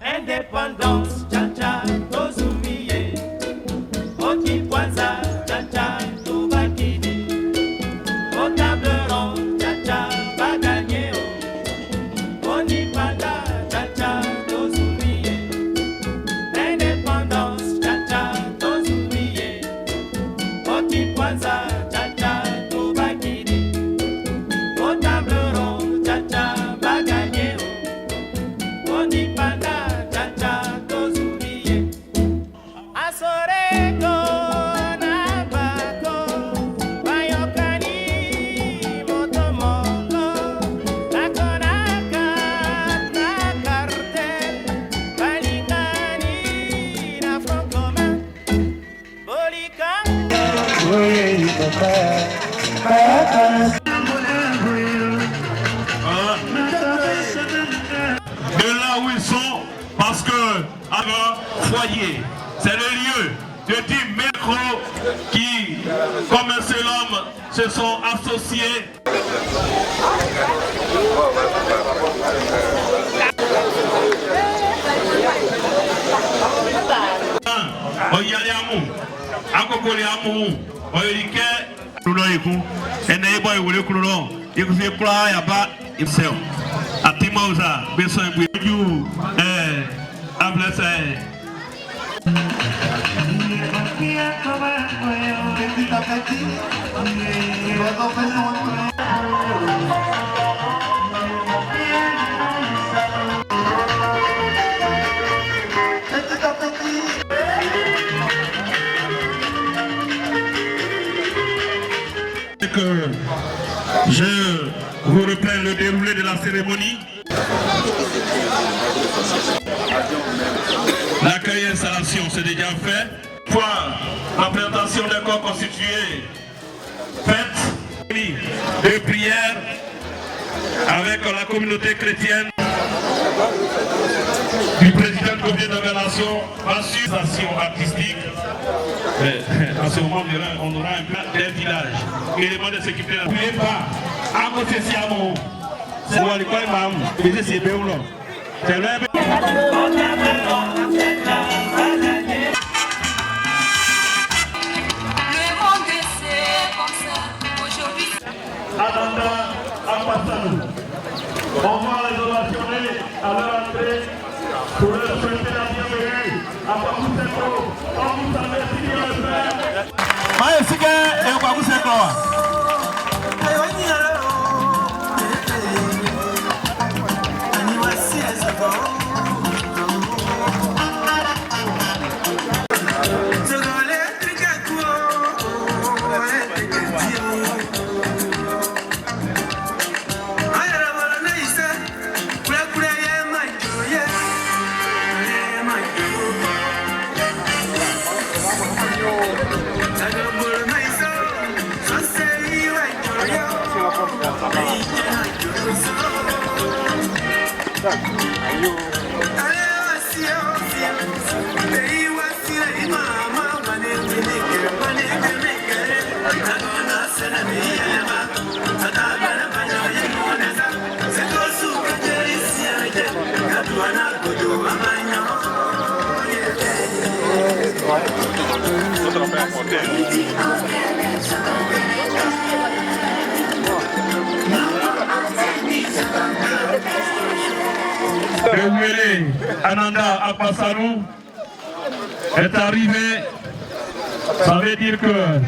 Indépendance, cha-cha, tozumiye. Oti Kwanza, cha-cha, tobakini. Au table ronde, cha-cha, va gagner. Oni Panda, cha-cha, tozumiye. Indépendance, cha-cha, tozumiye. Oti Kwanza, cha-cha, tobakini. Au table ronde, cha-cha, va gagner. Oni Panda, cha-cha, tozumiye. Asoreko na bako, bayokani motomoko, nakonaka na cartel, balikani na front commun, bolika. De là où ils sont, parce que à leur foyer, c'est le lieu de 10 métros qui, comme un seul homme, se sont associés. Oyaliamu, Akokoliamu, Oyike, Kuloiku, and neighbor will Kulo, you can say cry about himself. Atimosa, besoin with you, I'm blessed. Que je vous reprends le déroulé de la cérémonie. L'accueil et l'installation, c'est déjà fait. Point, la présentation des corps constitués faite de prières avec la communauté chrétienne du président du comité d'organisation, association artistique. En ce moment, on aura un plan d'un village. Élément de sécurité. N'oubliez pas, à côté de Siamo, c'est où l'école Mam, c'est Béoulon. C'est le Adanda Ampasanou. On va les ovationner à leur entrée pour leur souhaiter la bienvenue à Pakouseko. On vous remercie de le faire. Maïsike et Pakouseko. Le Ananda Apasanou est arrivé. Ça veut dire que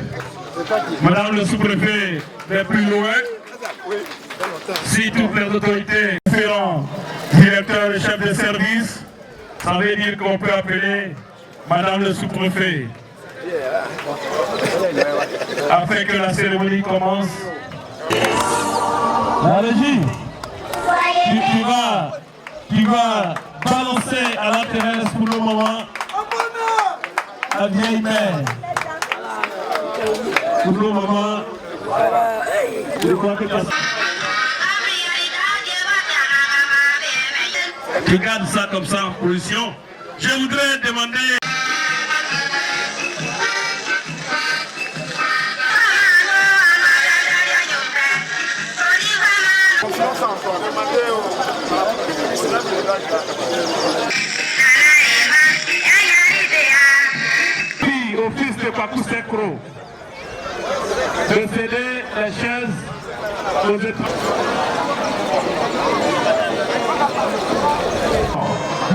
Madame le sous-préfet est plus loin. Si toutes les autorités, différents directeurs et chefs de service, ça veut dire qu'on peut appeler Madame le sous-préfet. Afin que la cérémonie commence. La régie, tu vas balancer à la terrasse pour le moment la vieille mère. Pour le moment, je crois que tu gardes ça comme ça en position. Je voudrais demander. Confiance en toi. micro, de céder les chaises aux étrangers.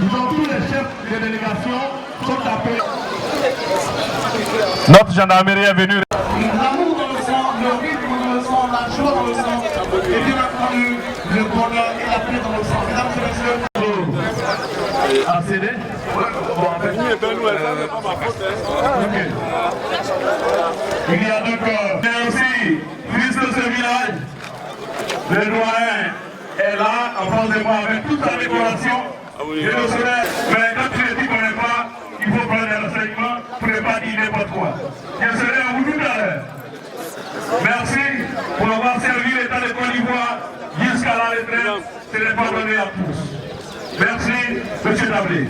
Disons, tous les chefs de délégation sont appelés. Notre gendarmerie est venue. L'amour dans le sang, le rythme dans le sang, la joie dans le sang, et bien entendu, le bonheur et la paix dans le sang. Mesdames et messieurs, À céder. Bon, en fait, ok. Il y a donc aussi, fils de ce village, le doyen est là en face de moi avec toute sa décoration. Je le serai, mais quand tu ne t'y connais pas, il faut prendre des renseignements pour ne pas dire n'importe quoi. Je serai à vous tout à l'heure. Merci pour avoir servi l'État de Côte d'Ivoire jusqu'à la retraite. Ce n'est pas donné à tous. Merci, M. Tablé.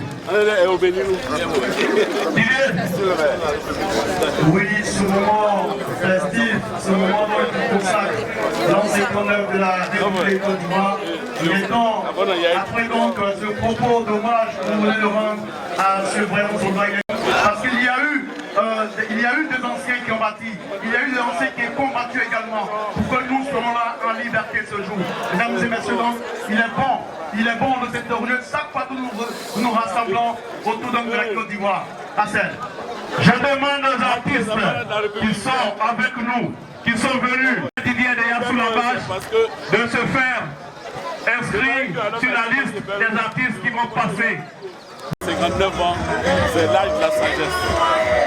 oui, ce moment festif, ce moment qui consacre l'ancien honneur de la République de Côte d'Ivoire, il est temps, après donc ce propos d'hommage que nous voulons le rendre à M. Brian Solvay, parce qu'il y a eu des anciens qui ont bâti, il y a eu des anciens qui ont combattu également pour que nous soyons là en liberté ce jour. Mesdames et messieurs, donc, il est bon de cette réunion, chaque fois que nous nous rassemblons autour de la Côte d'Ivoire. Je demande aux artistes qui sont avec nous, qui sont venus, Didier déjà sous la page, de se faire inscrire sur la liste des artistes qui vont passer. 59 ans, c'est l'âge de la sagesse.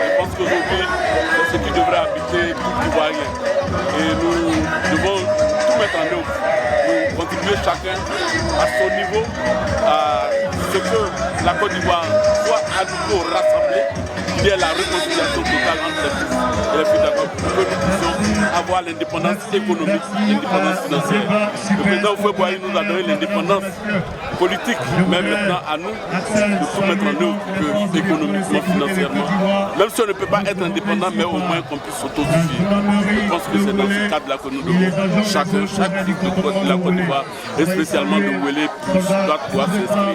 Je pense qu'aujourd'hui, c'est ce qui devrait habiter tout Ivoirien. Et nous devons tout mettre en œuvre. Nous contribuer chacun à son niveau, à ce que la Côte d'Ivoire soit à nouveau rassemblée, qu'il y ait la réconciliation totale entre les fils et les filles d'accord pour que nous puissions avoir l'indépendance économique, l'indépendance financière. Le président Houphouët-Boigny nous a donné l'indépendance politique, mais maintenant à nous de tout mettre en œuvre économiquement, financièrement. Même si on ne peut pas être indépendant, mais au moins qu'on puisse s'autosuffire. Je pense que c'est dans ce cadre-là que nous devons, chaque fille de la Côte d'Ivoire, et spécialement de Ouélé, doit pouvoir s'inscrire.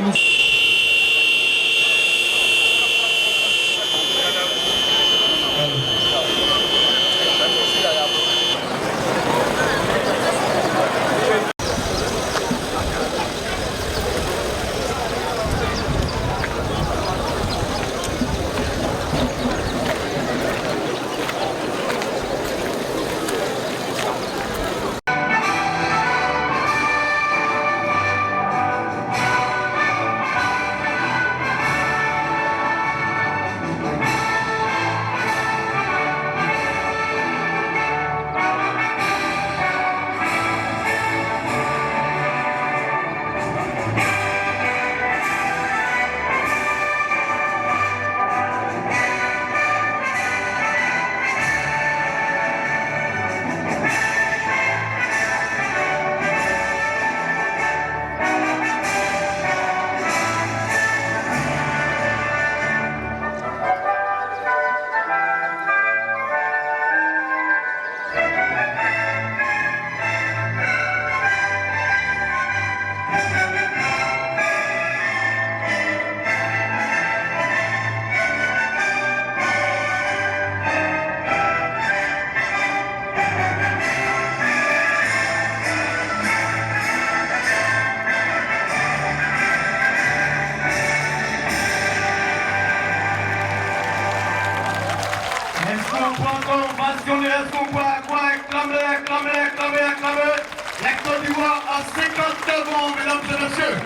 La Côte d'Ivoire à 59 ans, mesdames et messieurs.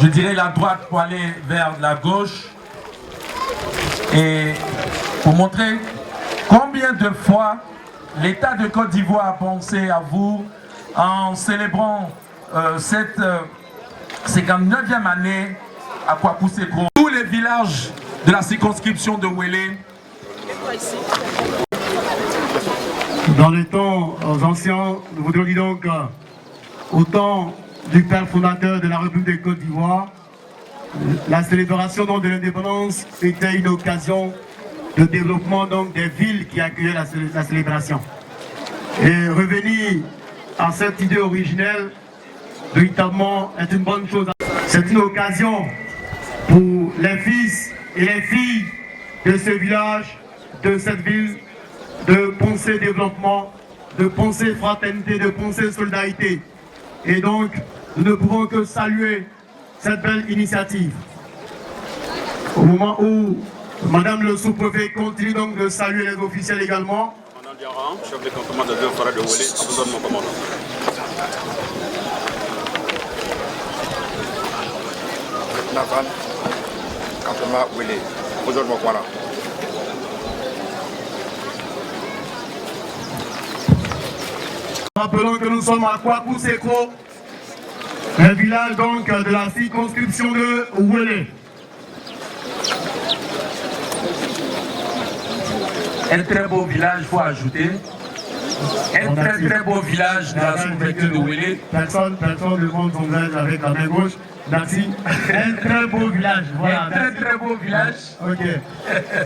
je dirais la droite pour aller vers la gauche et pour montrer combien de fois l'État de Côte d'Ivoire a pensé à vous en célébrant cette 59e année à Kwakou-Sekro. Tous les villages de la circonscription de Ouélé. Dans les temps anciens, nous voudrions dire donc au temps du père fondateur de la République de Côte d'Ivoire, la célébration donc, de l'indépendance était une occasion de développement donc, des villes qui accueillaient la célébration. Et revenir à cette idée originelle, véritablement, est une bonne chose. C'est une occasion pour les fils et les filles de ce village, de cette ville, de penser développement, de penser fraternité, de penser solidarité. Et donc, nous ne pouvons que saluer cette belle initiative. Au moment où Madame le sous-préfet continue donc de saluer les officiels également. Commandant Diaran, chef de cantonnement de deux forêts de Ouélé, à besoin de mon commandant. Nathan, cantonnement Ouélé, à besoin de mon commandant. Rappelons que nous sommes à Kwakou-Sekro, un village donc de la circonscription de Ouélé. Un très beau village, il faut ajouter. Un très beau village de la sous-préfecture de Ouélé. Personne ne montre son visage avec la main gauche. Merci. Un très beau village. Voilà. Un très beau village. Ok.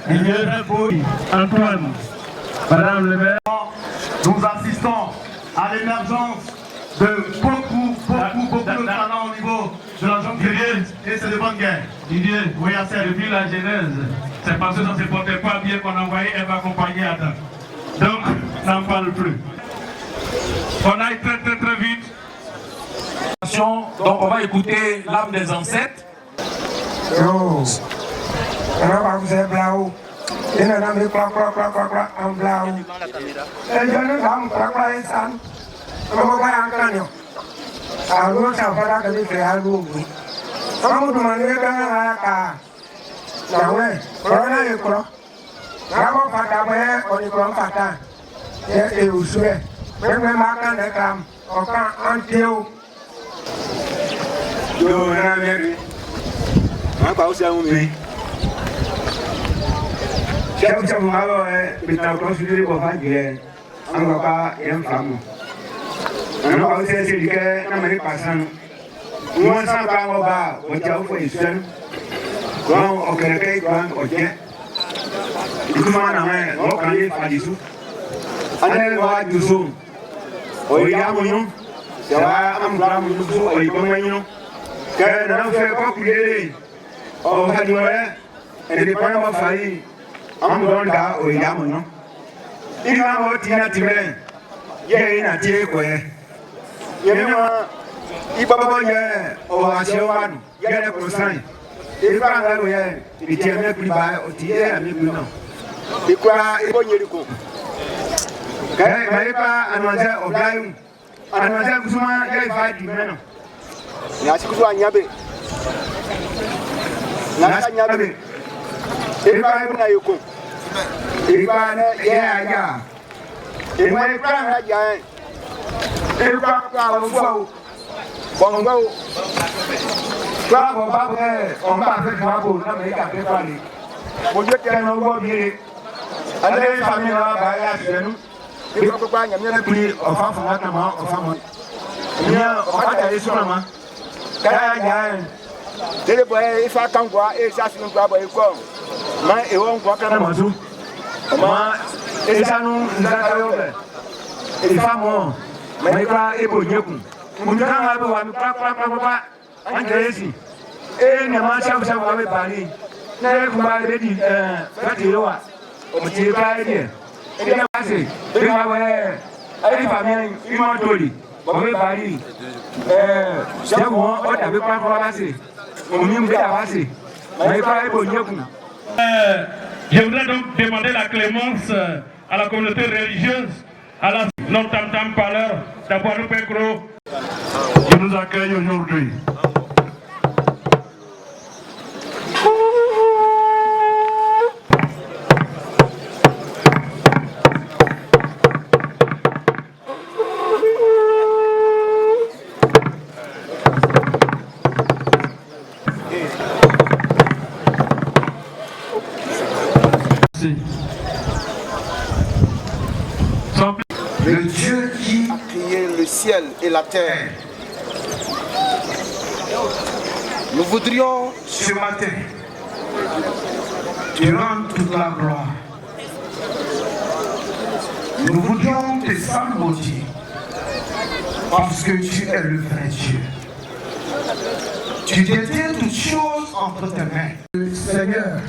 Il est très beau. Antoine, Madame le maire, nous assistons à l'émergence de beaucoup de talents au niveau de la jeune et c'est de bonne guerre. Didier, Oui, assez. depuis la genèse, c'est parce que ça ne se portait pas bien qu'on a envoyé Eve accompagner Adam. Donc, n'en parle plus. On aille très vite. Donc on va écouter l'âme des ancêtres. Yo, on va vous faire blau. Il y a un peu en blau. Et je ne sais pas ça. On va voir un canyon. Alors, ça va faire que les frères vous. On va demander quand même à la carte. Ah ouais, on a eu quoi? D'abord, on est comme Fata. Et vous souhaitez. Même quand les femmes, on prend un théo. Yo, on a vu. On va aussi à vous. Chef, ça va, mais t'as encore suivi le coffre d'hier. On va pas y avoir femme. On va aussi essayer de n'a pas passé. Moi, ça va en bas, on t'a offert seul. Quand on crée, quand on tient. Comment on a on va aller faire des sous. On est là, du sous. On y a mon nom. Ça va, on va mon sous, on y va mon nom. Quand on ne fait pas couler, on va dire, et les points vont faillir. On va là, on y a mon nom. Il va me tirer, tirer. Il y a une attirée, quoi. Il y a il va pas y avoir, on va se voir, il y a des conseils. Il va aller où il tient mieux plus bas, il tient mieux plus non. Il croit, il va y aller quoi. Quand il n'avait pas annoncé au blague, annoncé que souvent il va dire non. Il y a ce que soit niabé. Niabé. Il va aller où il est. Il va aller ailleurs. Il va aller ailleurs. Il va aller où bon, on va faire quoi pour nous, mais il y a des familles. Pour Dieu, il y a un nouveau billet. Allez, les familles là, chez nous. Il faut pas y avoir plus aux femmes, aux femmes. Il y a aller sur la main. Il faut attendre quoi, et ça, c'est une quoi, quoi. Mais il faut quoi, quand même, et ça, nous avons fait. Les femmes, mais il faut aller pour Dieu. Mungkin apa wami pra anjesi ne ma shafu shafu wami bani na ku ba de di fati rowa o ti ba de ne ma se ina wa ai famille imo tori wami bani shafu o da be pra ba se o mi mbe da ba se mais pas bo nyeku. Je voudrais donc demander la clémence à la communauté religieuse, à la non tam parleur d'Aboua Pécro. Je nous accueille aujourd'hui Merci. Le Dieu qui a créé le ciel et la terre. Nous voudrions ce matin te rendre toute la gloire. Nous voudrions te saluer parce que tu es le vrai Dieu. Tu détiens toutes choses entre tes mains. Seigneur,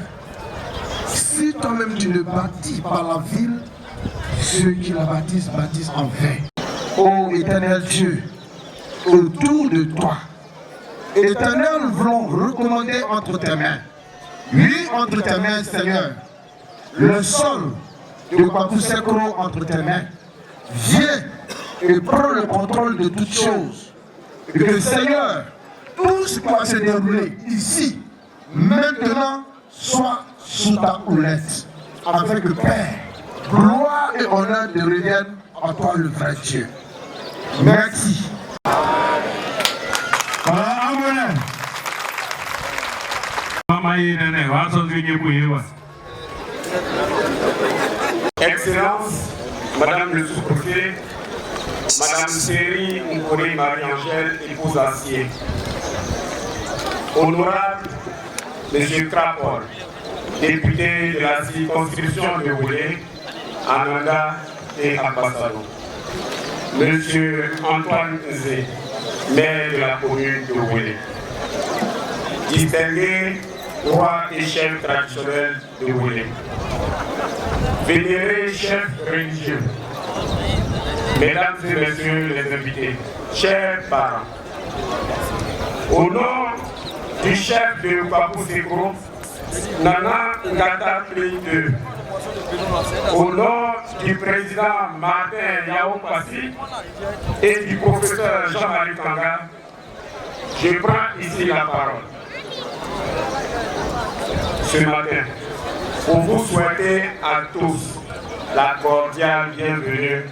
si toi-même tu ne bâtis pas la ville, ceux qui la bâtissent en vain. Ô éternel Dieu, autour de toi, Éternel, nous voulons recommander entre tes mains. Oui, entre tes mains, Seigneur. Le sol de Kwaku Sekro entre tes mains. Viens et prends le contrôle de toutes choses. Et que, Seigneur, tout ce qui va se dérouler ici, maintenant, soit sous ta houlette. Afin que, Père, gloire et honneur te reviennent à toi, le vrai Dieu. Merci. Excellence, Madame le sous-préfet, Madame Série Nkori Marie-Angèle, épouse Acier. Honorable Monsieur Krapol, député de la circonscription de Woulé, Ananda et Abbassalou. Monsieur Antoine Zé, maire de la commune de Woulé. Distingué roi et chef traditionnel de Woulé. Vénérés chefs religieux, mesdames et messieurs les invités, chers parents, au nom du chef de Kwaku Sekro, Nana Ngata II, au nom du président Martin Yao Passi et du professeur Jean-Marie Kanga, je prends ici la parole. Ce matin, pour vous souhaiter à tous la cordiale bienvenue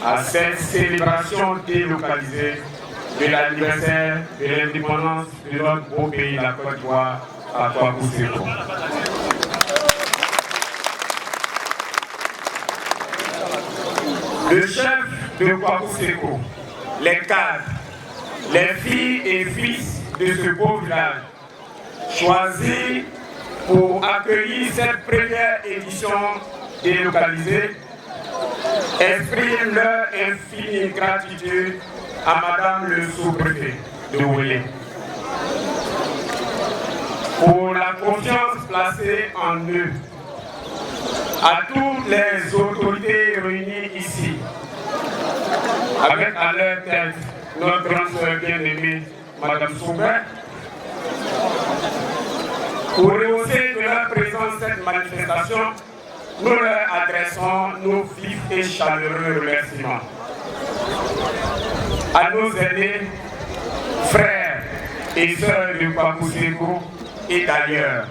à cette célébration délocalisée de l'anniversaire de l'indépendance de notre beau pays, la Côte d'Ivoire, à Kwaku Sekro. Le chef de Kwaku Sekro, les cadres, les filles et fils de ce beau village, choisis pour accueillir cette première édition délocalisée, expriment leur infinie gratitude à Madame le sous-préfet de Woulé pour la confiance placée en eux, à toutes les autorités réunies ici, avec à leur tête notre grande sœur bien-aimée, Madame Soubert, pour rehausser de leur présence cette manifestation, nous leur adressons nos vifs et chaleureux remerciements. À nos aînés, frères et sœurs de Kwaku Sekro et d'ailleurs,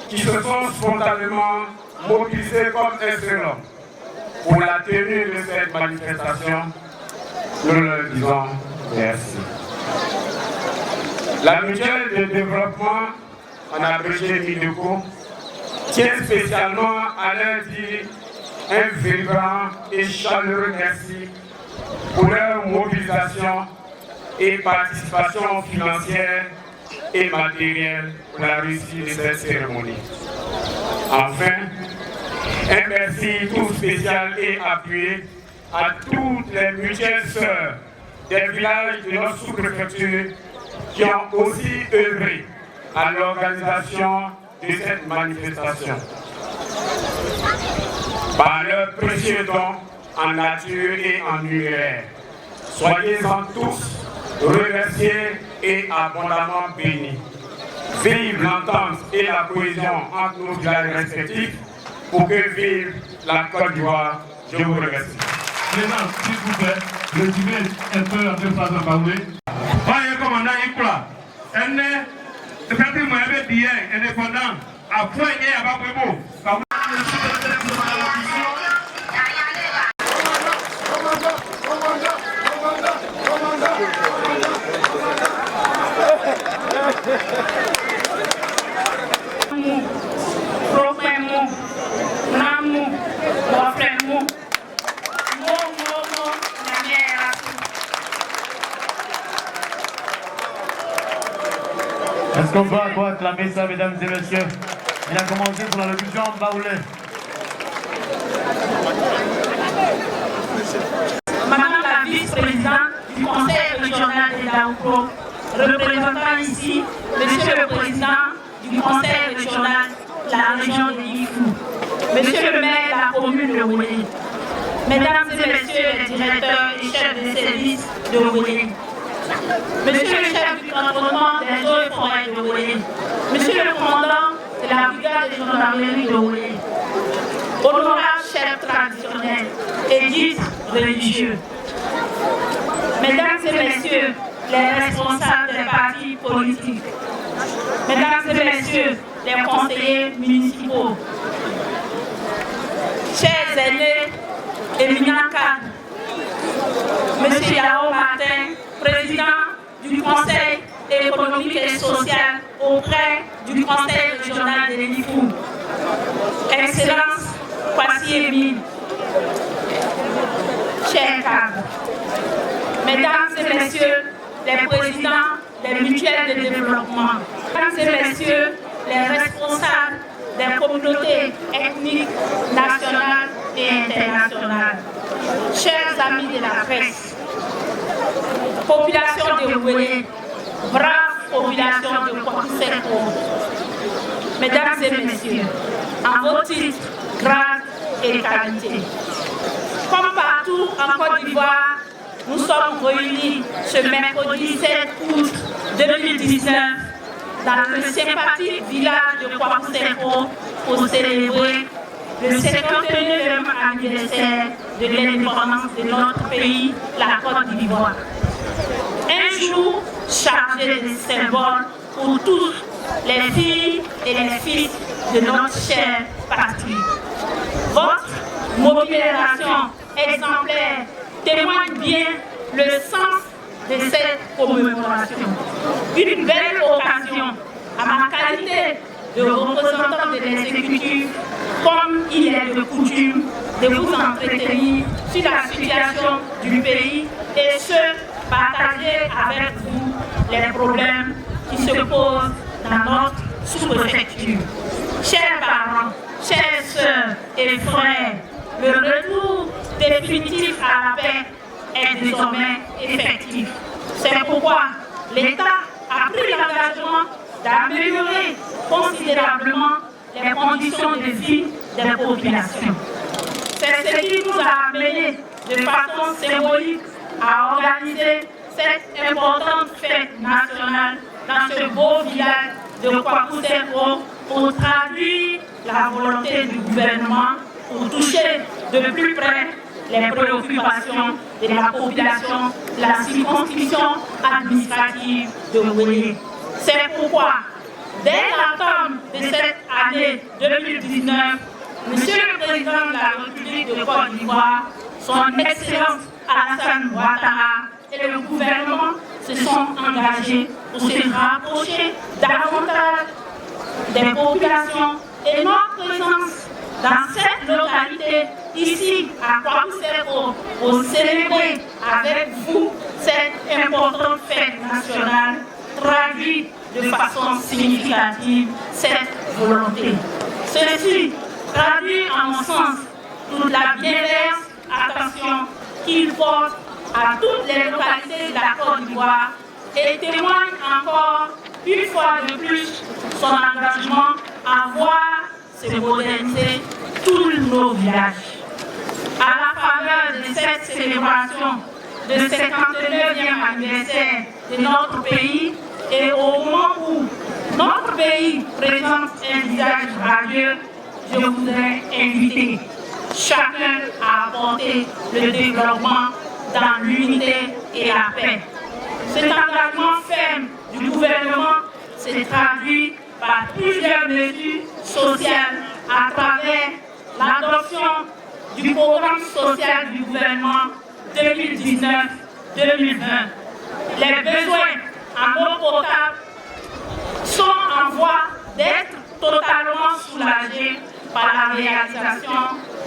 qui se sont spontanément mobilisés comme un seul homme pour la tenue de cette manifestation, nous leur disons merci. La mutuelle de développement, en abrégé MIDECO, tient spécialement à leur dire un vibrant et chaleureux merci pour leur mobilisation et participation financière et matérielle pour la réussite de cette cérémonie. Enfin, un merci tout spécial et appuyé à toutes les mutuelles sœurs des villages de notre sous-préfecture qui ont aussi œuvré à l'organisation de cette manifestation. Par leurs précieux dons en nature et en numéraire, soyez-en tous remerciés et abondamment bénis. Vive l'entente et la cohésion entre nos villages respectifs pour que vive la Côte d'Ivoire. Je vous remercie. Président, s'il vous plaît, le divin est peur de faire un baoulé. Voyez commandant Ikula. Effectivement, il y avait bien indépendant à poigner à Babouebo. Profemo na Est-ce qu'on peut encore acclamer ça, mesdames et messieurs? Il a commencé sur la locution baoulée. Madame la vice-présidente du conseil régional de Daoukro, représentant ici Monsieur le président du conseil régional de la région de Ifou, Monsieur le maire de la commune de Woué, Mesdames et Messieurs les directeurs et chefs de service de Woué, Monsieur le chef du cantonnement des eaux et forêts de Woué, Monsieur le commandant de la brigade de gendarmerie de Woué, honorables chefs traditionnels et guides religieux, Mesdames et Messieurs les responsables des partis politiques, Mesdames et Messieurs les conseillers municipaux, chers aînés, éminents cadres, Monsieur Yao Martin, président du Conseil économique et social auprès du Conseil régional de l'Ifou, Excellence Kwasi Emile, chers cadres, Mesdames et Messieurs les présidents des mutuelles de développement, Mesdames et Messieurs les responsables des communautés ethniques nationales et internationales, chers amis de la presse, population de Woué, brave population de Kwakuseko, Mesdames et Messieurs, en vos titres, grades et qualités. Comme partout en Côte d'Ivoire, nous sommes réunis ce mercredi 7 août 2019 dans le sympathique village de Kwakuseko pour célébrer le 51e anniversaire de l'indépendance de notre pays, la Côte d'Ivoire. Un jour chargé de symboles pour tous les filles et les fils de notre chère patrie. Votre mobilisation exemplaire témoigne bien le sens de cette commémoration. Une belle occasion, à ma qualité de représentant de l'exécutif, comme il est de coutume, de vous entretenir sur la situation du pays et partager avec vous les problèmes qui se posent dans notre sous-préfecture. Chers parents, chères sœurs et frères, le retour définitif à la paix est désormais effectif. C'est pourquoi l'État a pris l'engagement d'améliorer considérablement les conditions de vie des populations. C'est ce qui nous a amené de façon symbolique à organiser cette importante fête nationale dans ce beau village de Kwakuseko pour traduire la volonté du gouvernement pour toucher de plus près les préoccupations de la population de la circonscription administrative de Woué. C'est pourquoi, dès l'entame de cette année 2019, Monsieur le Président de la République de Côte d'Ivoire, son Excellence Alassane Ouattara et le gouvernement se sont engagés pour se rapprocher davantage des populations et notre présence dans cette localité, ici à Kwakuseko, pour célébrer avec vous cette importante fête nationale, traduit de façon significative cette volonté. Ceci traduit en mon sens toute la bienveillance, attention qu'il porte à toutes les localités de la Côte d'Ivoire et témoigne encore une fois de plus son engagement à voir se moderniser tous nos villages. À la faveur de cette célébration de 59e anniversaire de notre pays et au moment où notre pays présente un visage radieux, je voudrais inviter chacun à apporter le développement dans l'unité et la paix. Cet engagement ferme du gouvernement se traduit par plusieurs mesures sociales à travers l'adoption du programme social du gouvernement 2019-2020. Les besoins en eau potable sont en voie d'être totalement soulagés par la réalisation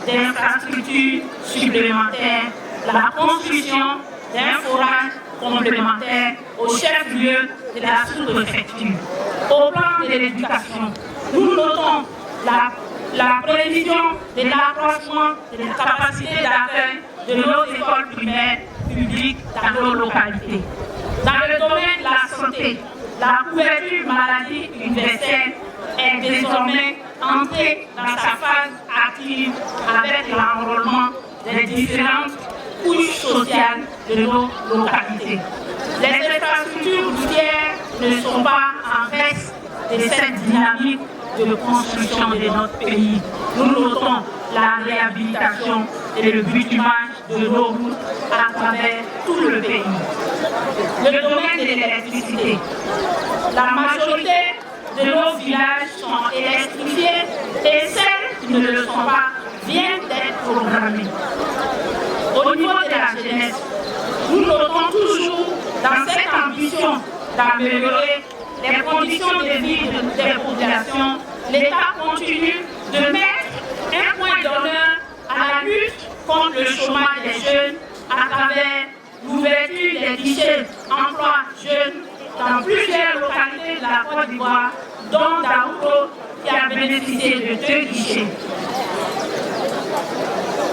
d'infrastructures supplémentaires, la construction d'un forage complémentaire au chef-lieu de la sous-préfecture. Au plan de l'éducation, nous notons la prévision de l'accroissement de la capacité d'accueil de nos écoles primaires publiques dans nos localités. Dans le domaine de la santé, la couverture maladie universelle est désormais entrée dans sa phase active avec l'enrôlement des différentes couches sociales de nos localités. Les infrastructures routières ne sont pas en reste de cette dynamique de construction de notre pays. Nous notons la réhabilitation et le bitumage de nos routes à travers tout le pays. Le domaine de l'électricité. La majorité de nos villages sont électrifiés et celles qui ne le sont pas viennent d'être programmées. Au niveau de la jeunesse, nous notons toujours dans cette ambition d'améliorer les conditions de vie des populations, l'État continue de mettre un point d'honneur à la lutte contre le chômage des jeunes à travers l'ouverture des guichets emploi jeunes dans plusieurs localités de la Côte d'Ivoire, dont Daouto qui a bénéficié de 2 guichets.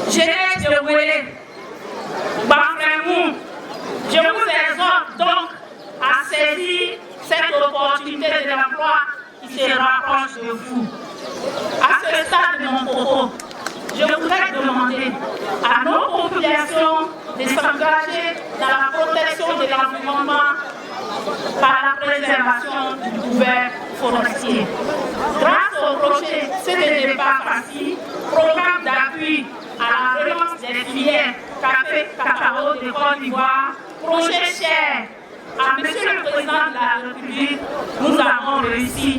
Jeunesse de Wélé, Bafremou, je vous exhorte donc à saisir cette opportunité de l'emploi qui se rapproche de vous. À ce stade de mon propos, je voudrais demander à nos populations de s'engager dans la protection de l'environnement par la préservation du couvert forestier. Grâce au projet CDD pas facile, programme d'appui à la relance des filières café cacao de Côte d'Ivoire, projet cher à M. le Président de la République, nous avons réussi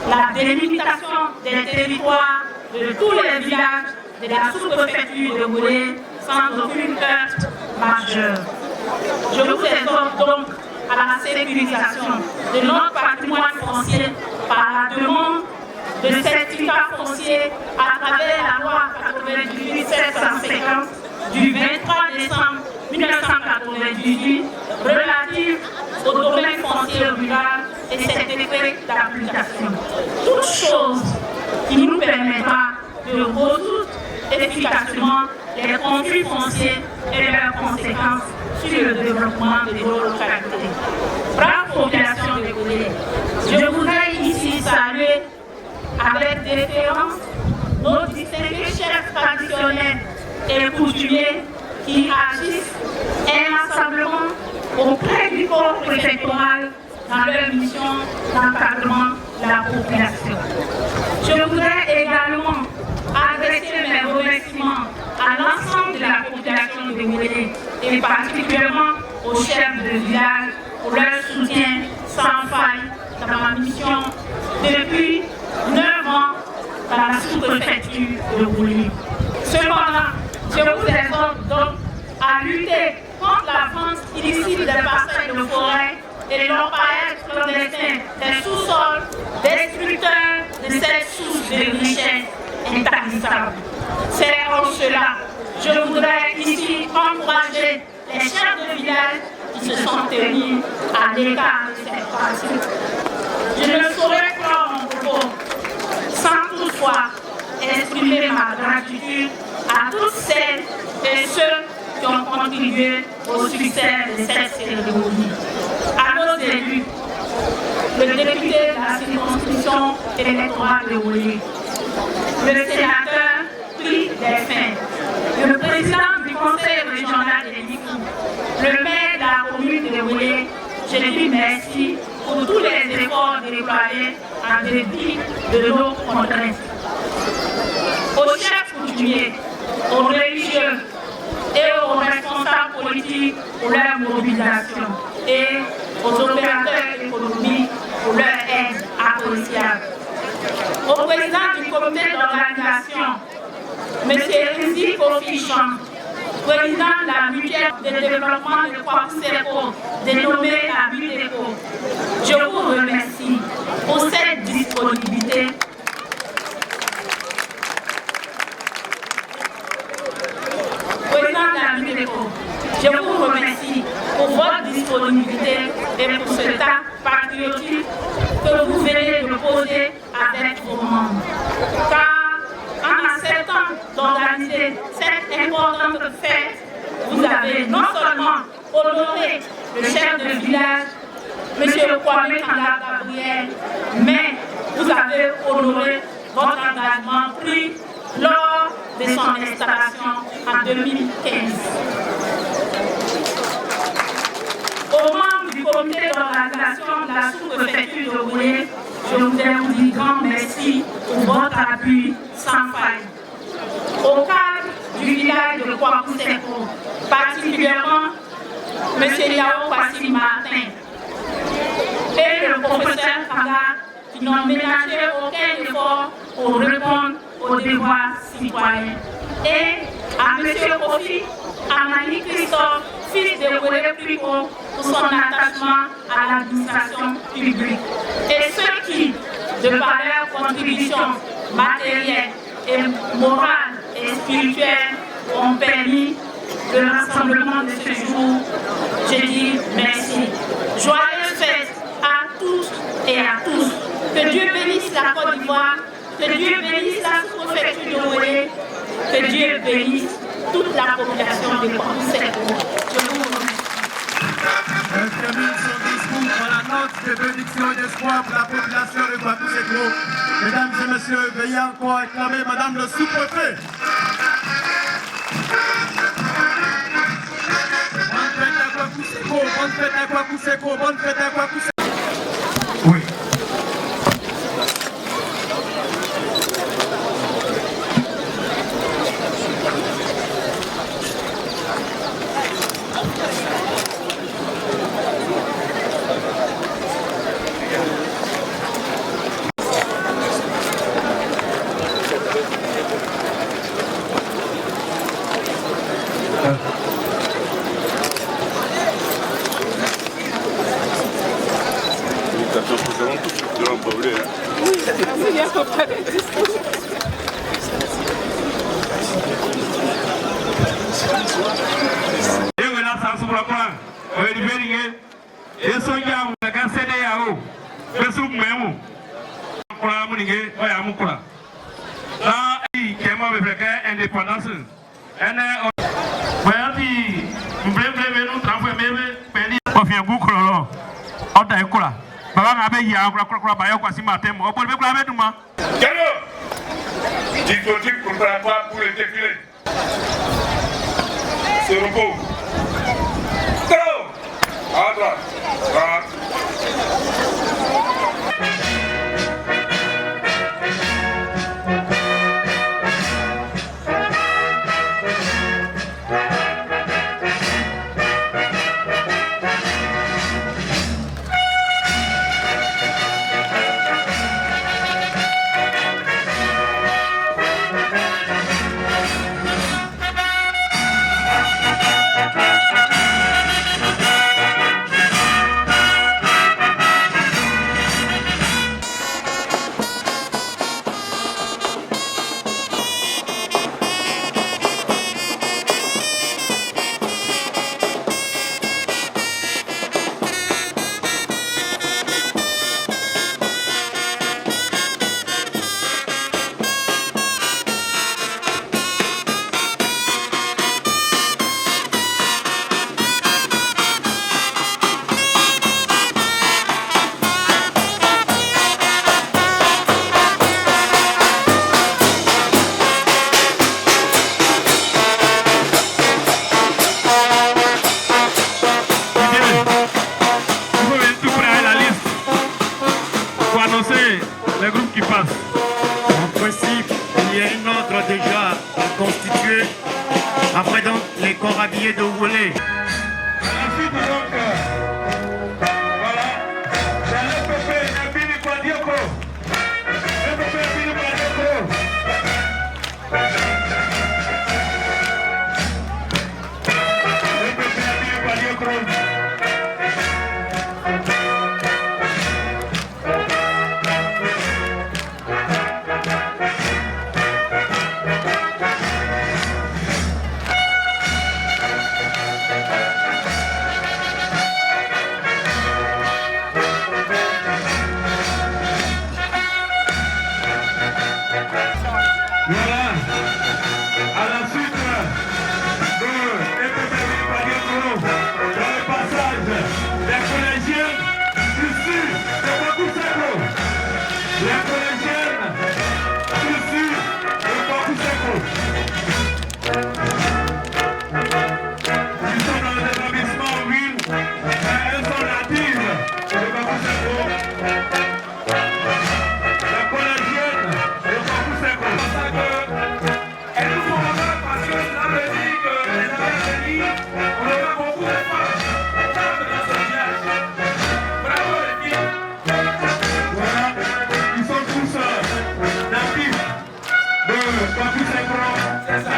la délimitation des territoires de tous les villages de la sous-préfecture de Wélé sans aucune heurte majeure. Je vous exhorte donc à la sécurisation de notre patrimoine foncier par la demande de certificats fonciers à travers la loi 98-750 du 23 décembre 1998 relative au domaine foncier rural et ses décrets d'application. Toute chose qui nous permettra de résoudre efficacement les conflits fonciers et leurs conséquences sur le développement de nos localités. Brave population de Wélé, je voudrais ici saluer avec déférence nos distingués chefs traditionnels et coutumiers qui agissent inlassablement auprès du corps préfectoral dans leur mission d'encadrement de la population. Je voudrais également adresser mes remerciements à l'ensemble de la population de Wélé et particulièrement aux chefs de village pour leur soutien sans faille dans ma mission depuis 9 ans dans la sous-préfecture de Wélé. Cependant, je vous exhorte donc à lutter contre la vente illicite des parcelles de forêt et l'orpaillage clandestin des sous-sols destructeurs de cette source de richesse intarissable. C'est en cela que je voudrais ici encourager les chefs de village qui se sont tenus à l'écart de cette pratique. Je ne saurais clore mon propos sans toutefois exprimer ma gratitude à toutes celles et ceux qui ont contribué au succès de cette cérémonie. À nos élus, le député de la circonscription électorale de Wélé, le sénateur Pri Delphin, le président du conseil régional de l'IFU, le maire de la commune de Wélé, je dis merci pour tous les efforts déployés en dépit de nos contraintes. Aux chefs coutumiers, aux religieux et aux responsables politiques pour leur mobilisation et aux opérateurs économiques pour leur aide appréciable. Au président du comité d'organisation, M. Rizzi Kofi-Chan, président de la mutuelle de développement de Kwakuseko, dénommée la MUTECO, je vous remercie pour cette disponibilité. Président de la MUTECO, je vous remercie pour votre disponibilité et pour cet acte patriotique que vous venez de poser avec vos membres. Car en acceptant d'organiser cette importante fête, vous avez non seulement honoré le chef de village, M. Kwame Kanda Gabriel, mais vous avez honoré votre engagement pris lors de son installation en 2015. Aux membres du comité d'organisation de la sous-préfecture de Woulé, je voudrais vous dire grand merci pour votre appui sans faille. Au cadre du village de Kwakuseko, particulièrement M. Yao Kwasi Martin et le professeur Kanga, qui n'ont ménagé aucun effort pour répondre aux devoirs citoyens. Et à M. Kofi Amani Christophe, fils de Woulé Priko, pour son attachement à l'administration publique. Et ceux qui, de par leur contribution matérielle et morale et spirituelle, ont permis le rassemblement de ce jour, je dis merci. Joyeuses fêtes à tous et à tous. Que Dieu bénisse la Côte d'Ivoire, que Dieu bénisse la sous-préfecture de Woulé, que Dieu bénisse toute la population de Kwakuseko. Je vous remercie. Elle termine son discours par la note de bénédiction et d'espoir pour la population de Kwakuseko. Mesdames et messieurs, veuillez encore acclamer Madame le sous-préfet. Bonne fête à Kwakuseko, bonne fête à Kwakuseko, bonne fête à Kwakuseko. Oui. Dispositif préparatoire pour le défilé. C'est repos. À droite. de Woulé. Ils sont dans les établissements en ville, elles sont natives de Bakouseko. Les collégiennes de Bakouseko. Elles nous font honneur parce que cela veut dire que les années à venir, on aura beaucoup de femmes dans ce village. Bravo les filles. Voilà, ils sont tous natifs de Bakouseko. C'est ça.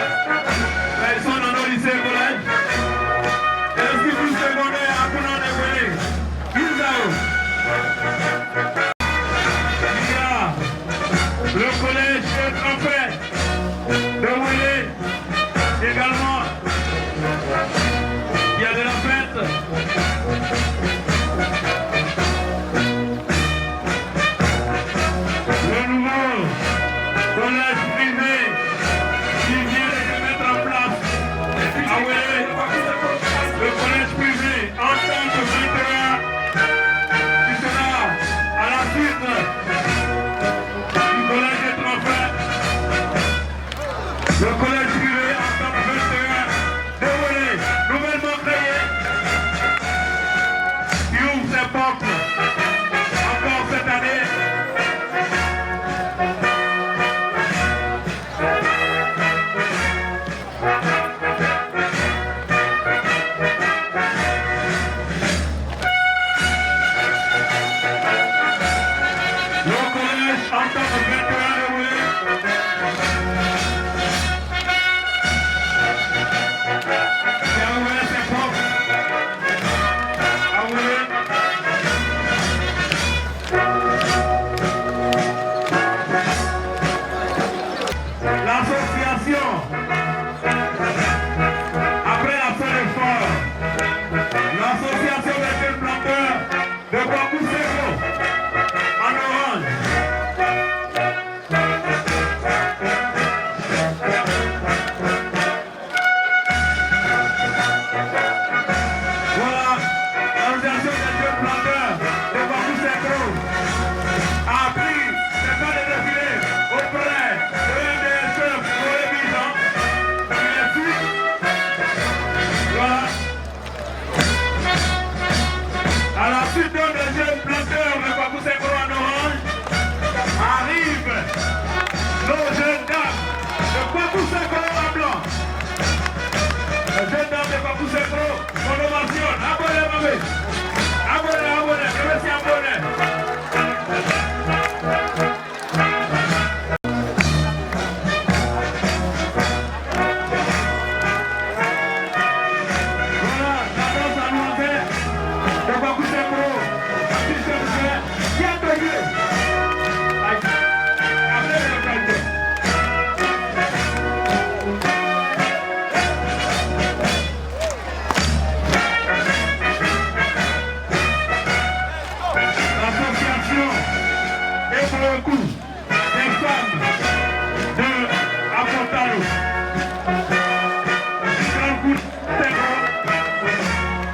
Ils sont dans nos lycées et collèges. Et aussi plus secondaires à Kounan et Wélé. Isao. Il y a le collège Trempet de Wélé également. Il y a de la fête. Le nouveau collège privé qui vient de se mettre en place à Wélé. Le collège privé en tant que 21 qui sera à la suite du collège de Trempet. Le collège privé en tant que 21 de Wélé, nouvellement créé, qui ouvre ses portes encore cette année. Le collège en tant que 21 de Wélé. Et à Wélé, c'est propre. À Wélé. L'association, après la seule effort, l'association des jeunes planteurs de Bakouseko en orange. Voilà, l'association des jeunes planteurs de Bakouseko a pris le temps de défiler auprès de l'NDSE pour les bisons. Merci. Voilà. À la suite d'un des jeunes planteurs de Bakouseko en orange, arrivent nos jeunes dames de Bakouseko en blanc. Les jeunes dames de Bakouseko, son ovation. Abonnez, mamie. Abonnez, abonnez. Je vais s'y abonner. Voilà, la danse à l'envers de Bakouseko. Qui a donné? Après le calme. L'association est pour le coup des femmes de Apotalo.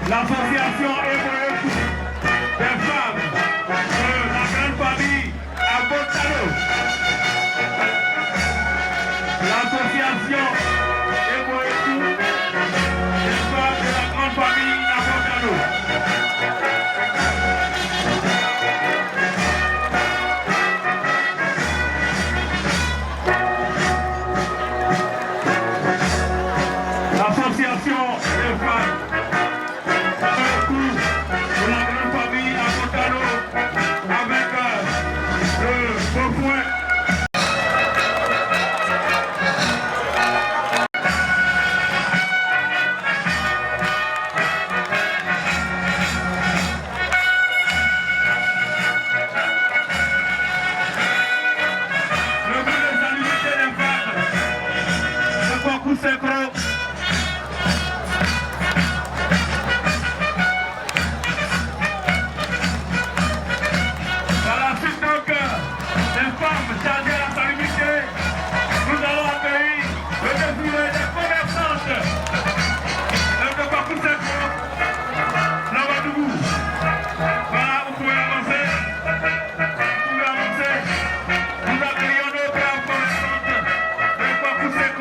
L'association est pour le coup des femmes de la grande famille Apotalo. L'association est pour le coup des femmes de la grande famille Apotalo. L'association des femmes pour la grande famille à Montano avec le beau point. Le but de saluer des femmes, c'est Bakouseko. Par la suite donc, des femmes chargées à la salubrité, nous allons accueillir le défilé des commerçantes de Bakouseko, Navadougou. Voilà, vous pouvez avancer. Vous pouvez avancer. Nous accueillons nos braves commerçantes de Bakouseko.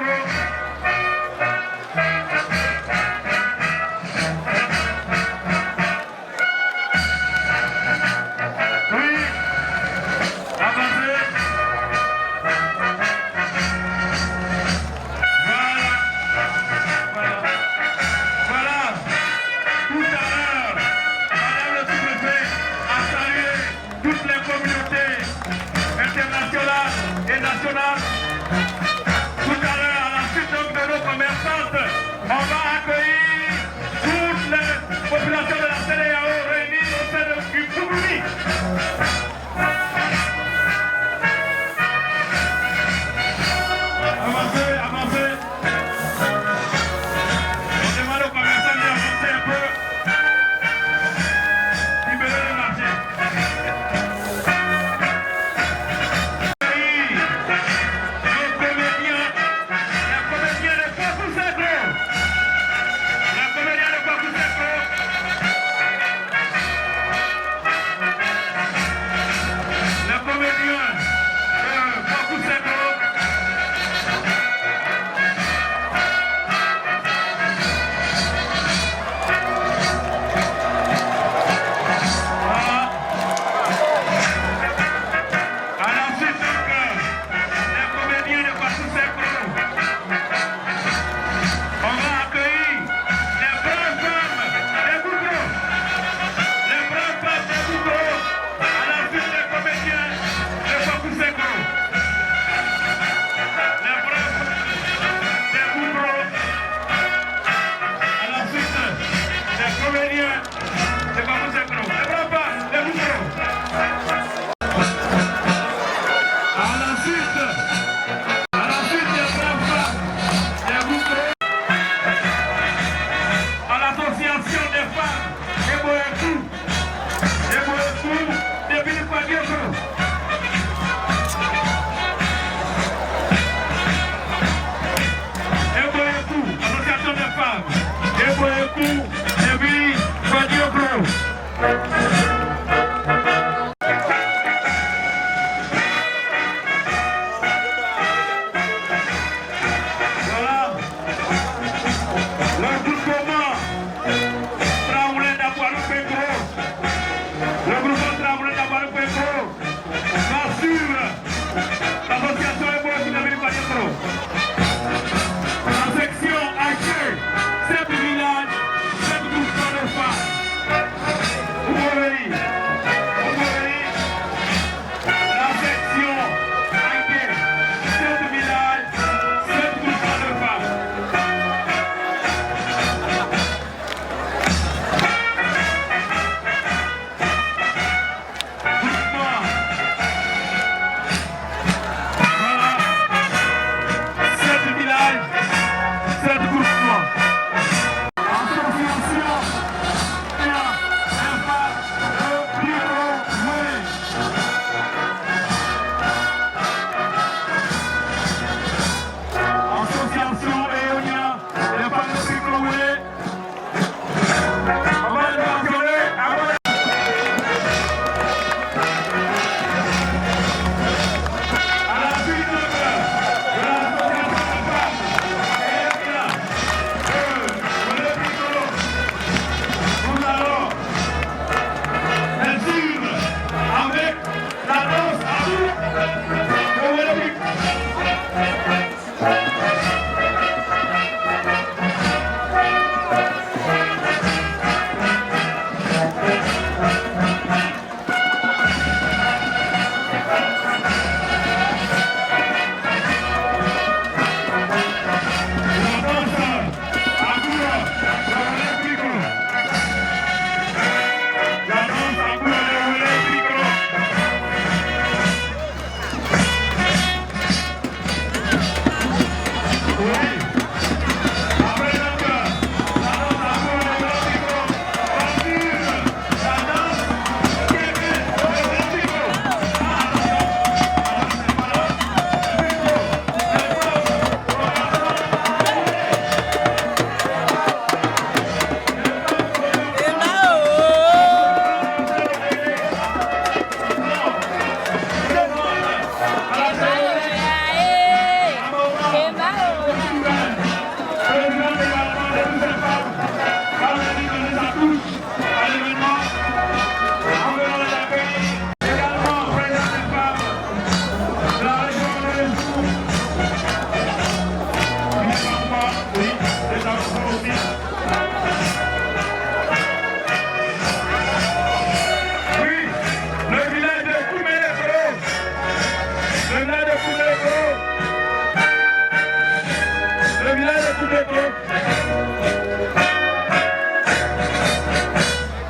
village de Koubeko.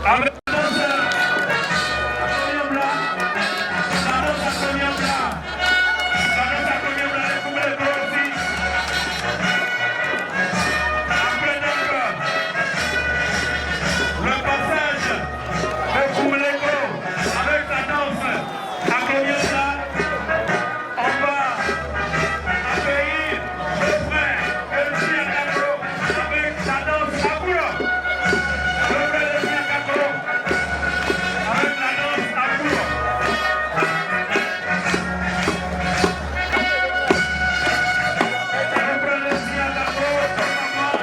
Avec la danse Akonyambla, la danse Akonyambla, la danse Akonyambla de Koubeko aussi. Après donc, le passage de Koubeko avec la danse Akonyambla, on va accueillir le frère Elsie Akakoro avec la danse Akuro. Le frère Elsie Akakoro avec la danse Akuro. Le frère Elsie Akakoro, son maman,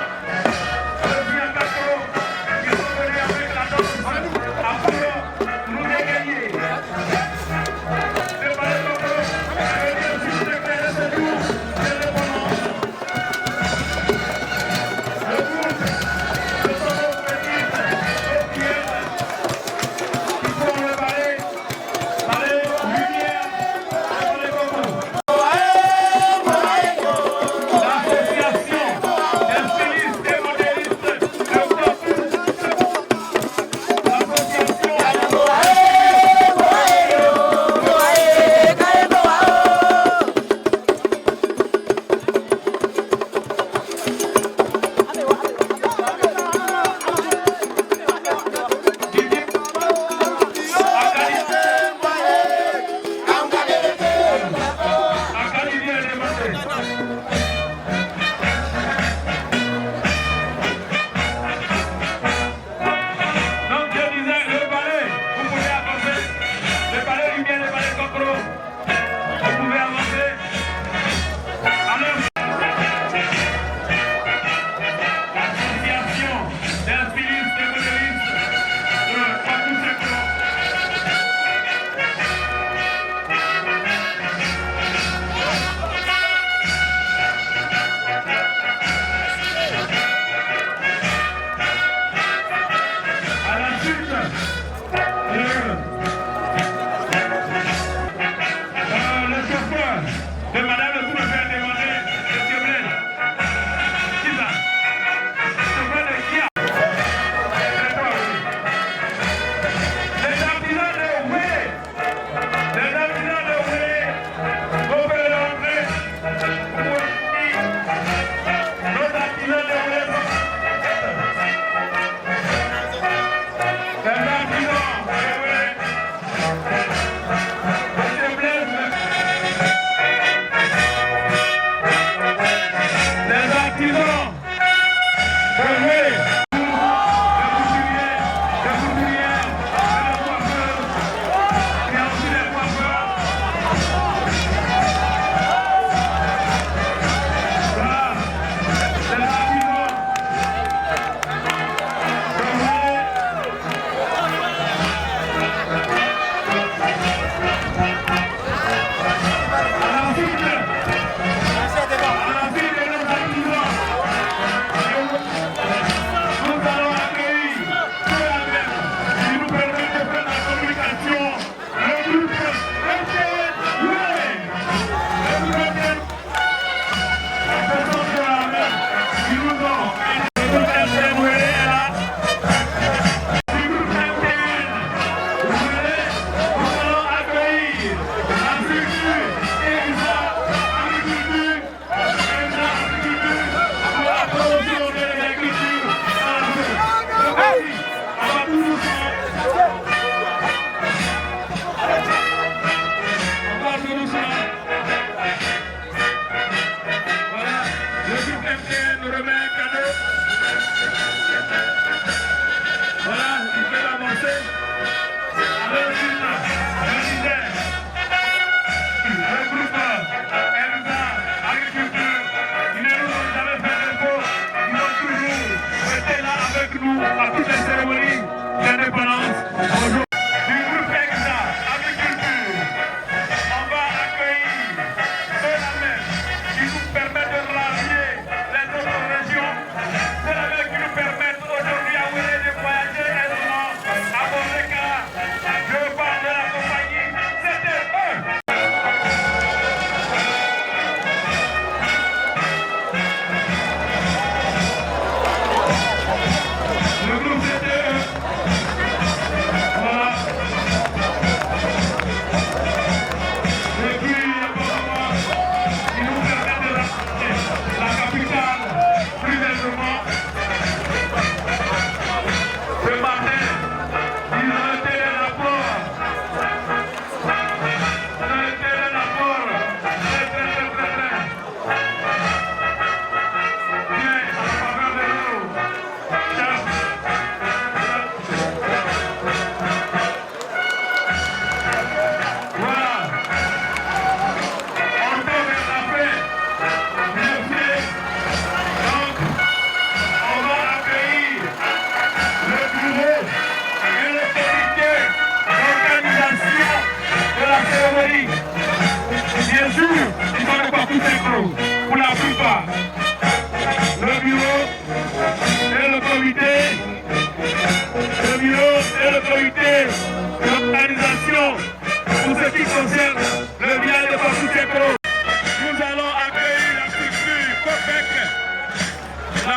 Elsie Akakoro, qui sont venus avec la danse Akuro nous dégager. Le palais Akuro, avec le fils de Père de Tour, de l'Épendance. Le groupe de Soro Petit et Pierre qui font le ballet Lumière pour les Cocos. L'association des stylistes et modélistes de Coco. Donc je disais, le ballet, vous pouvez avancer. Le ballet Lumière, le ballet Cocro, vous pouvez avancer. Alors, l'association des stylistes et modélistes de Kwaku-Seko. À la suite, le chauffeur de Madame le sous-préfet a demandé, Monsieur Blaise, qui ça? Chauffeur de qui a? C'est toi, oui. Les artisans de Oué, vous pouvez rentrer pour ici. Nos artisans de Oué sont les artisans de Oué. Monsieur Blaise, les artisans de Oué, les couturières, les coiffeurs, et aussi les coiffeurs. Voilà, les artisans de Oué. À la suite de nos artisans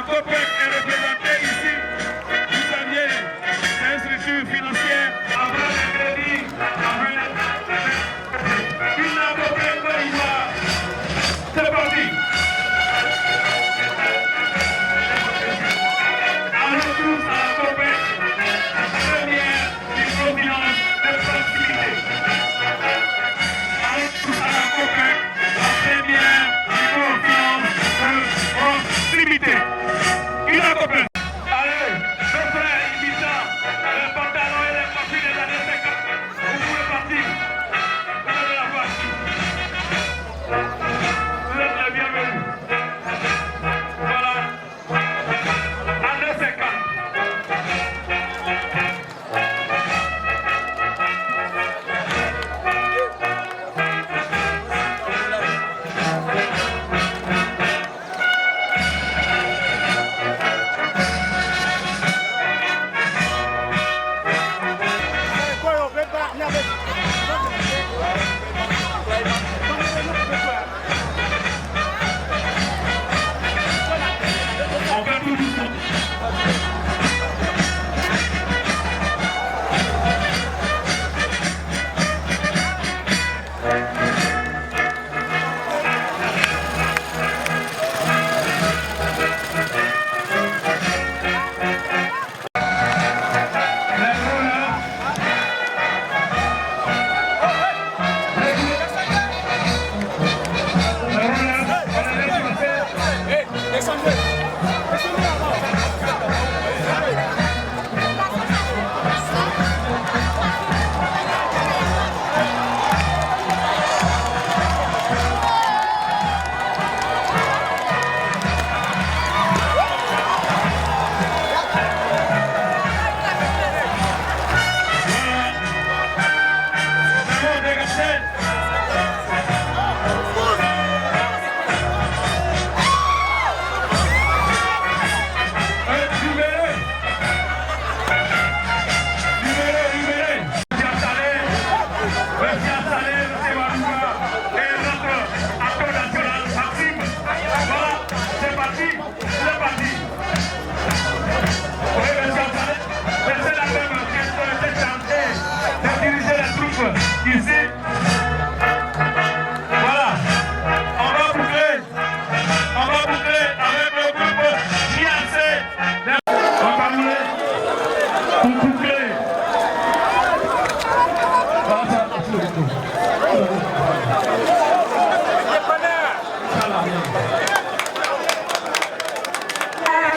COPEC est représentée ici. Vous saviez, c'est une structure financière après le crédit, une COPEC Côte d'Ivoire. C'est parti. Allons tous à la COPEC, première microfinance de proximité. Allons tous à la COPEC, la première microfinance de proximité. Une COPEC. Allez, nos frères imitants, les pantalons et les costumes des années 50. Vous pouvez partir. Vous avez la voix. Vous êtes les bienvenus. Voilà. Années 50. On fait tout doucement.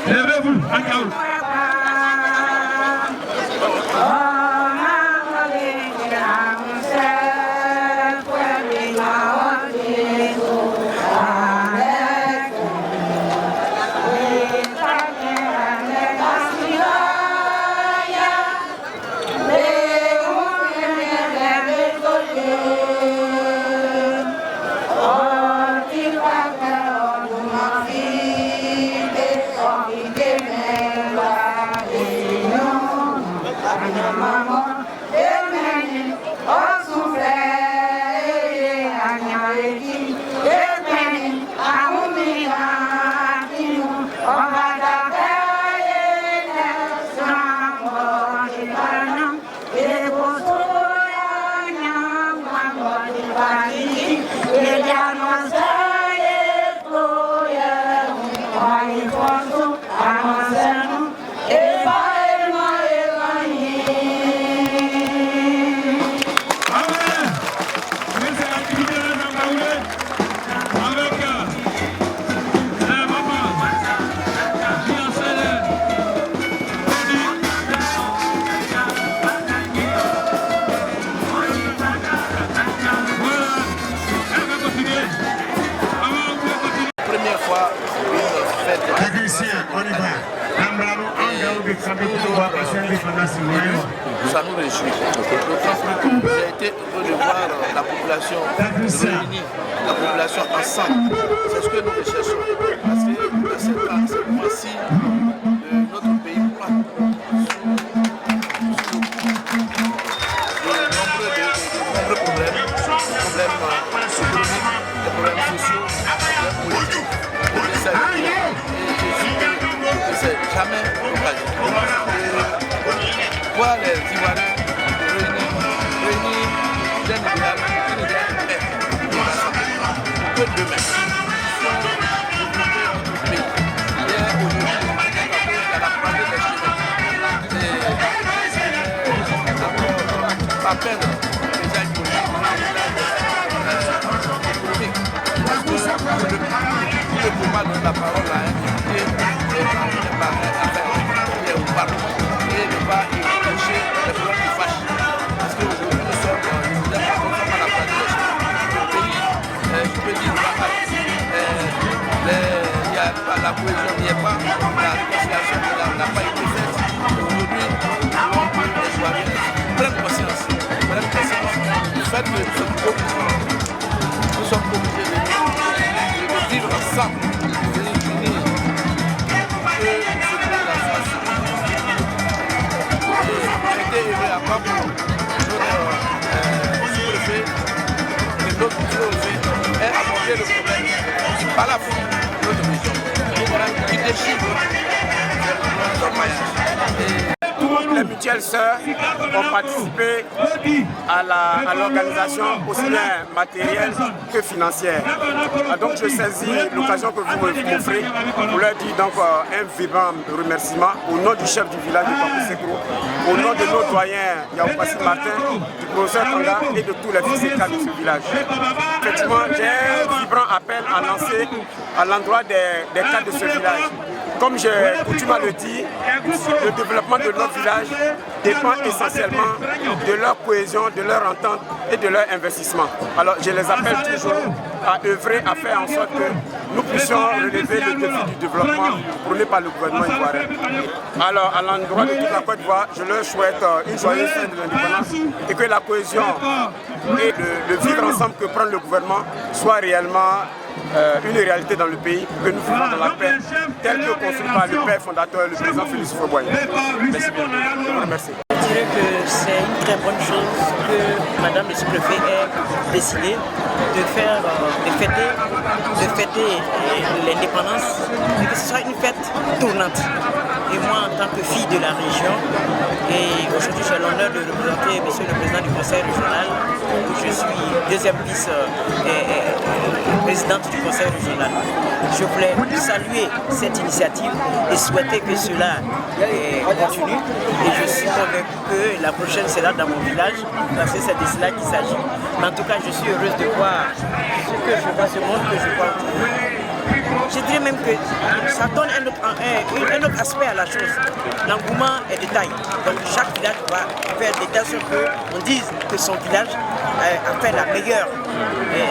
Levez-vous, un chaos. Ça nous réjouit. J'ai été heureux de voir la population réunie, la population ensemble. C'est ce que nous recherchons. Parce que cette fois-ci, notre pays plane de nombreux problèmes, économiques, des problèmes sociaux, des problèmes politiques. jamais l'occasion de voir les Ivoiriens réunis d'un idéal est que demain. À peine déjà une ne peut pas donner la parole à un député et au Parlement et ne pas y empêcher les problèmes qui fâchent. Parce qu'aujourd'hui nous sommes à la place de le pays, je peux dire, la cohésion n'y est pas, la conciliation n'a pas été faite. Aujourd'hui, les Ivoiriens prennent conscience du fait que nous sommes obligés de vivre ensemble, de nous unir, que ce que la face. J'ai été élevé à part pour notre sous-préfet et notre sous-préfet est aborder le problème qui balafre notre région, qui déchire notre maillage. Les mutuelles sœurs ont participé à l'organisation aussi bien matérielle que financière. Donc je saisis l'occasion que vous m'offrez pour leur dire donc un vibrant remerciement au nom du chef du village de Papoussekro, au nom de nos doyens Yaoupassi Martin, du professeur Kanga et de tous les fils et cadres de ce village. Effectivement, j'ai un vibrant appel à lancer à l'endroit des cadres de ce village. Comme j'ai coutume à le dire, le développement de notre village dépend essentiellement de leur cohésion, de leur entente et de leur investissement. Alors je les appelle toujours à œuvrer, à faire en sorte que nous puissions relever le défi du développement prôné par le gouvernement ivoirien. Alors à l'endroit de toute la Côte d'Ivoire, je leur souhaite une joyeuse fête de l'indépendance et que la cohésion et le vivre ensemble que prend le gouvernement soit réellement une réalité dans le pays, que nous vivons dans la paix, telle que construite par le père fondateur, le président Félix Houphouët-Boigny. Merci bien. Je vous remercie. Je dirais que c'est une très bonne chose que Madame le sous-préfet ait décidé de faire, de fêter l'indépendance et que ce soit une fête tournante. Et moi, en tant que fille de la région, et aujourd'hui j'ai l'honneur de représenter Monsieur le Président du Conseil régional, où je suis deuxième vice-présidente du Conseil régional. Je voulais saluer cette initiative et souhaiter que cela continue. Et je suis convaincu que la prochaine sera dans mon village, parce que c'est de cela qu'il s'agit. Mais en tout cas, je suis heureuse de voir ce que je vois, ce monde que je vois. Je dirais même que ça donne un autre aspect à la chose. L'engouement est de taille. Donc chaque village doit faire de telle sorte qu'on dise que son village a fait la meilleure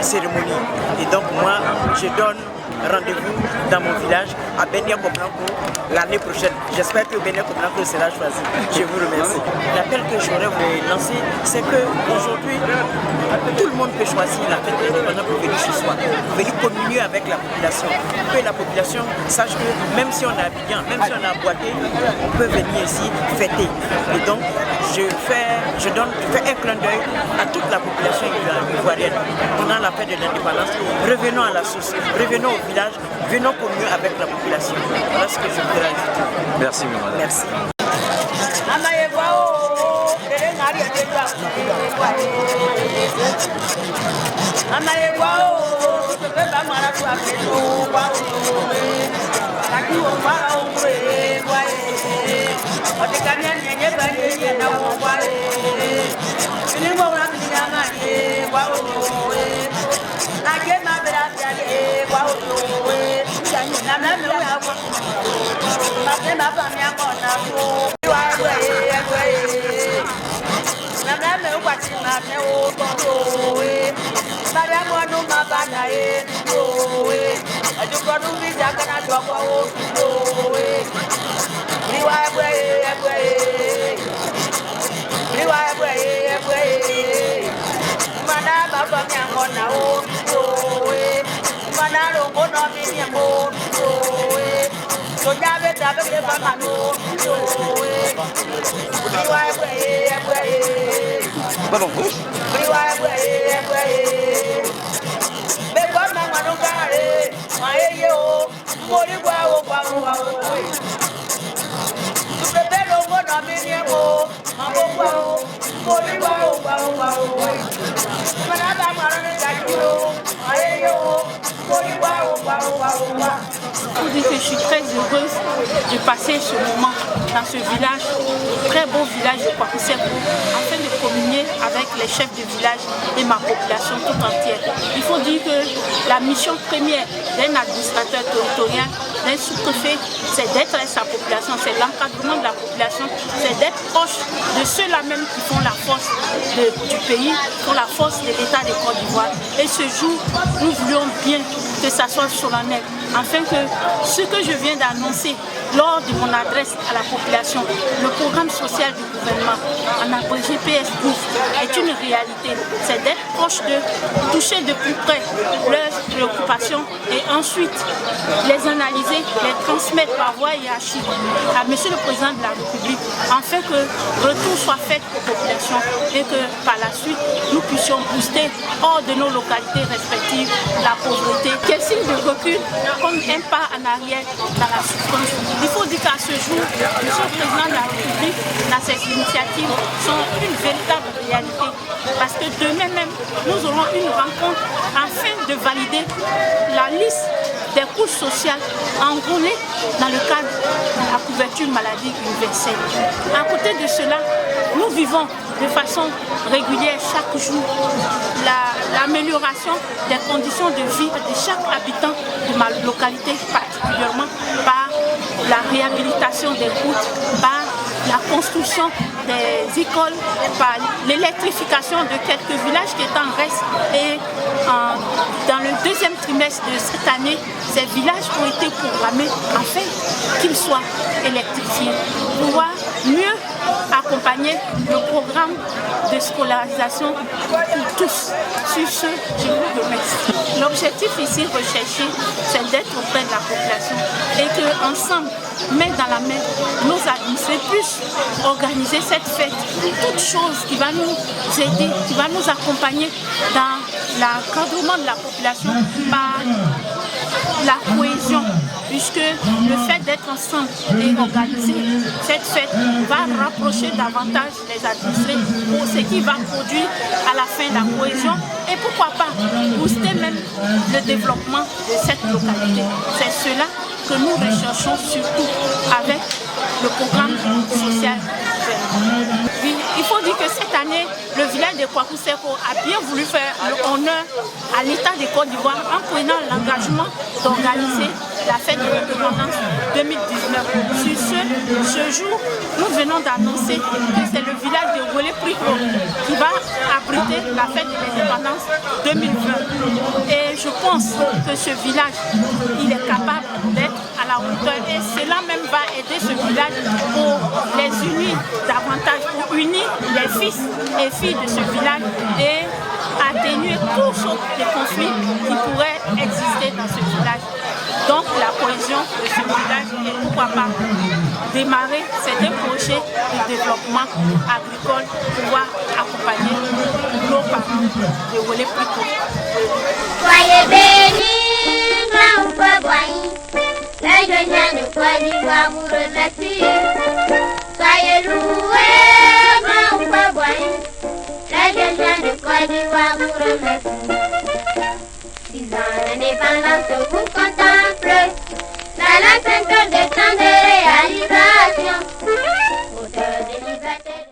cérémonie. Et donc moi, je donne rendez-vous dans mon village à Beniaco-Blanco l'année prochaine. J'espère que Beniaco-Blanco sera choisi. Je vous remercie. L'appel que j'aurais voulu lancer, c'est qu'aujourd'hui, tout le monde peut choisir la fête de l'indépendance pour venir chez soi, pour venir communier avec la population. Que la population sache que même si on est Abidjan, même si on est à Boaké, on peut venir ici fêter. Et donc, je fais un clin d'œil à toute la population ivoirienne pendant la fête de l'indépendance. Revenons à la source, revenons au village, venons communier avec la population. Voilà ce que je voudrais ajouter. Merci, madame. Merci. Je vous dis que je suis très heureuse de passer ce moment dans ce village, très beau village de Kwakuseko, afin de communier avec les chefs de village et ma population tout entière. Il faut dire que la mission première d'un administrateur territorial, d'un sous-préfet, c'est d'être avec sa population, c'est l'encadrement de la population, c'est d'être proche de ceux-là même qui font la force du pays, qui font la force de l'État de Côte d'Ivoire. Et ce jour, nous voulions bien que ça soit solennel, afin que ce que je viens d'annoncer lors de mon adresse à la population, le programme social du gouvernement, en abrégé PS12, est une réalité. C'est d'être proche d'eux, toucher de plus près leurs préoccupations et ensuite les analyser, les transmettre par voie hiérarchique à M. le Président de la République, afin que retour soit fait aux populations et que par la suite, nous puissions booster hors de nos localités respectives la pauvreté. Quel signe de recul comme un pas en arrière dans la souffrance. Il faut dire qu'à ce jour, M. le Président de la République, dans ses initiatives, sont une véritable réalité. Parce que demain même, nous aurons une rencontre afin de valider la liste des couches sociales enrôlées dans le cadre de la couverture maladie universelle. À côté de cela, nous vivons de façon régulière chaque jour l'amélioration des conditions de vie de chaque habitant de ma localité, particulièrement par la réhabilitation des routes, par la construction des écoles, par l'électrification de quelques villages qui est en reste. Et dans le deuxième trimestre de cette année, ces villages ont été programmés afin qu'ils soient électrifiés pour pouvoir mieux accompagner le programme de scolarisation pour tous. Sur ce, je vous remercie. L'objectif ici recherché, c'est d'être auprès de la population et qu'ensemble, main dans la main, nos administrés puissent organiser cette fête. Toute chose qui va nous aider, qui va nous accompagner dans l'encadrement de la population par la cohésion, puisque le fait d'être ensemble et organiser cette fête va rapprocher davantage les administrés, pour ce qui va produire à la fin la cohésion et pourquoi pas booster même le développement de cette localité. C'est cela que nous recherchons surtout avec le programme social. Oui, il faut dire que cette année, le village de Kwakuseko a bien voulu faire l'honneur à l'État de Côte d'Ivoire en prenant l'engagement d'organiser la fête de l'indépendance 2019. Sur ce jour, nous venons d'annoncer que c'est le village de Wele-Priko qui va abriter la fête de l'indépendance 2020. Et je pense que ce village, il est capable d'être à la hauteur et cela même va aider ce village pour les unir davantage, pour unir les fils et filles de ce village et atténuer toutes sortes de conflits qui pourraient exister dans ce village. Donc la cohésion de ce village et pourquoi pas démarrer certains projets de développement agricole pour pouvoir accompagner nos parents de Wele-Priko. Soyez bénis, grand Pabouaï, les jeunes de Côte d'Ivoire vous remercient. Soyez loués, grand Pabouaï, les jeunes de Côte d'Ivoire vous remercient. 6 ans d'indépendance vous contemplent, dans la ceinture des temps